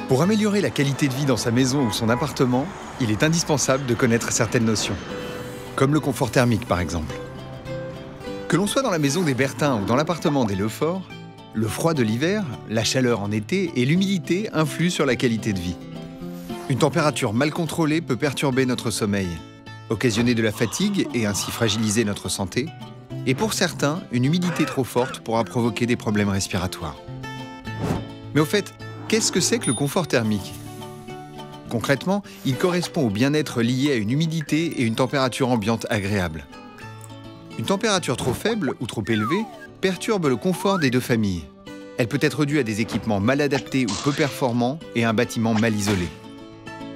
Pour améliorer la qualité de vie dans sa maison ou son appartement, il est indispensable de connaître certaines notions, comme le confort thermique par exemple. Que l'on soit dans la maison des Bertins ou dans l'appartement des Lefort, le froid de l'hiver, la chaleur en été et l'humidité influent sur la qualité de vie. Une température mal contrôlée peut perturber notre sommeil, occasionner de la fatigue et ainsi fragiliser notre santé. Et pour certains, une humidité trop forte pourra provoquer des problèmes respiratoires. Mais au fait, qu'est-ce que c'est que le confort thermique? Concrètement, il correspond au bien-être lié à une humidité et une température ambiante agréable. Une température trop faible ou trop élevée perturbe le confort des deux familles. Elle peut être due à des équipements mal adaptés ou peu performants et un bâtiment mal isolé.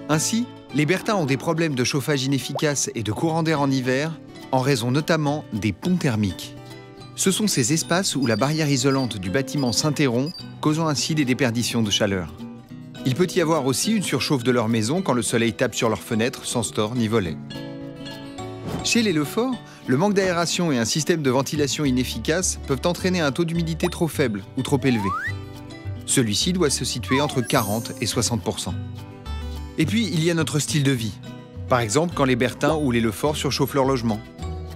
Ainsi, les Bertins ont des problèmes de chauffage inefficaces et de courant d'air en hiver, en raison notamment des ponts thermiques. Ce sont ces espaces où la barrière isolante du bâtiment s'interrompt, causant ainsi des déperditions de chaleur. Il peut y avoir aussi une surchauffe de leur maison quand le soleil tape sur leurs fenêtres sans store ni volet. Chez les Lefort, le manque d'aération et un système de ventilation inefficace peuvent entraîner un taux d'humidité trop faible ou trop élevé. Celui-ci doit se situer entre 40 et 60%. Et puis, il y a notre style de vie. Par exemple, quand les Bertins ou les Lefort surchauffent leur logement.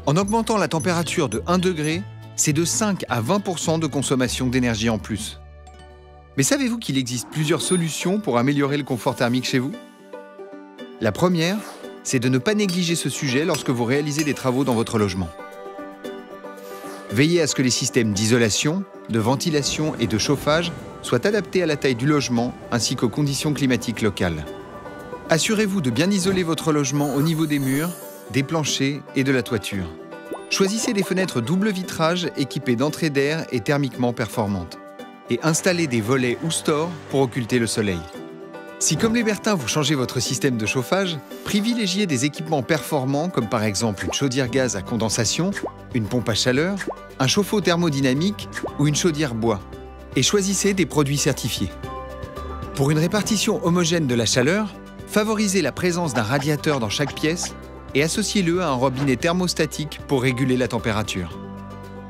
En augmentant la température de 1 degré, c'est de 5 à 20% de consommation d'énergie en plus. Mais savez-vous qu'il existe plusieurs solutions pour améliorer le confort thermique chez vous? La première, c'est de ne pas négliger ce sujet lorsque vous réalisez des travaux dans votre logement. Veillez à ce que les systèmes d'isolation, de ventilation et de chauffage soient adaptés à la taille du logement ainsi qu'aux conditions climatiques locales. Assurez-vous de bien isoler votre logement au niveau des murs, des planchers et de la toiture. Choisissez des fenêtres double vitrage équipées d'entrées d'air et thermiquement performantes. Et installez des volets ou stores pour occulter le soleil. Si comme les Bertins vous changez votre système de chauffage, privilégiez des équipements performants comme par exemple une chaudière gaz à condensation, une pompe à chaleur, un chauffe-eau thermodynamique ou une chaudière bois. Et choisissez des produits certifiés. Pour une répartition homogène de la chaleur, favorisez la présence d'un radiateur dans chaque pièce et associez-le à un robinet thermostatique pour réguler la température.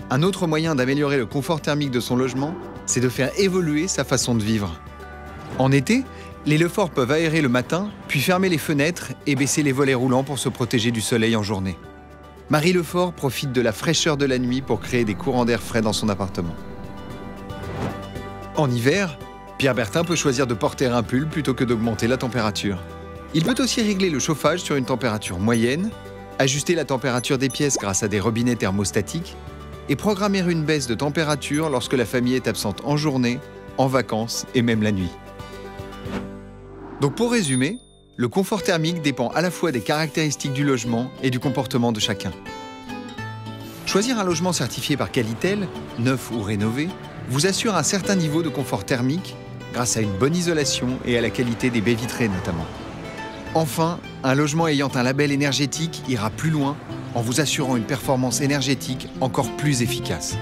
Un autre moyen d'améliorer le confort thermique de son logement, c'est de faire évoluer sa façon de vivre. En été, les Lefort peuvent aérer le matin, puis fermer les fenêtres et baisser les volets roulants pour se protéger du soleil en journée. Marie Lefort profite de la fraîcheur de la nuit pour créer des courants d'air frais dans son appartement. En hiver, Pierre Bertin peut choisir de porter un pull plutôt que d'augmenter la température. Il peut aussi régler le chauffage sur une température moyenne, ajuster la température des pièces grâce à des robinets thermostatiques et programmer une baisse de température lorsque la famille est absente en journée, en vacances et même la nuit. Donc pour résumer, le confort thermique dépend à la fois des caractéristiques du logement et du comportement de chacun. Choisir un logement certifié par Qualitel, neuf ou rénové, vous assure un certain niveau de confort thermique grâce à une bonne isolation et à la qualité des baies vitrées notamment. Enfin, un logement ayant un label énergétique ira plus loin en vous assurant une performance énergétique encore plus efficace.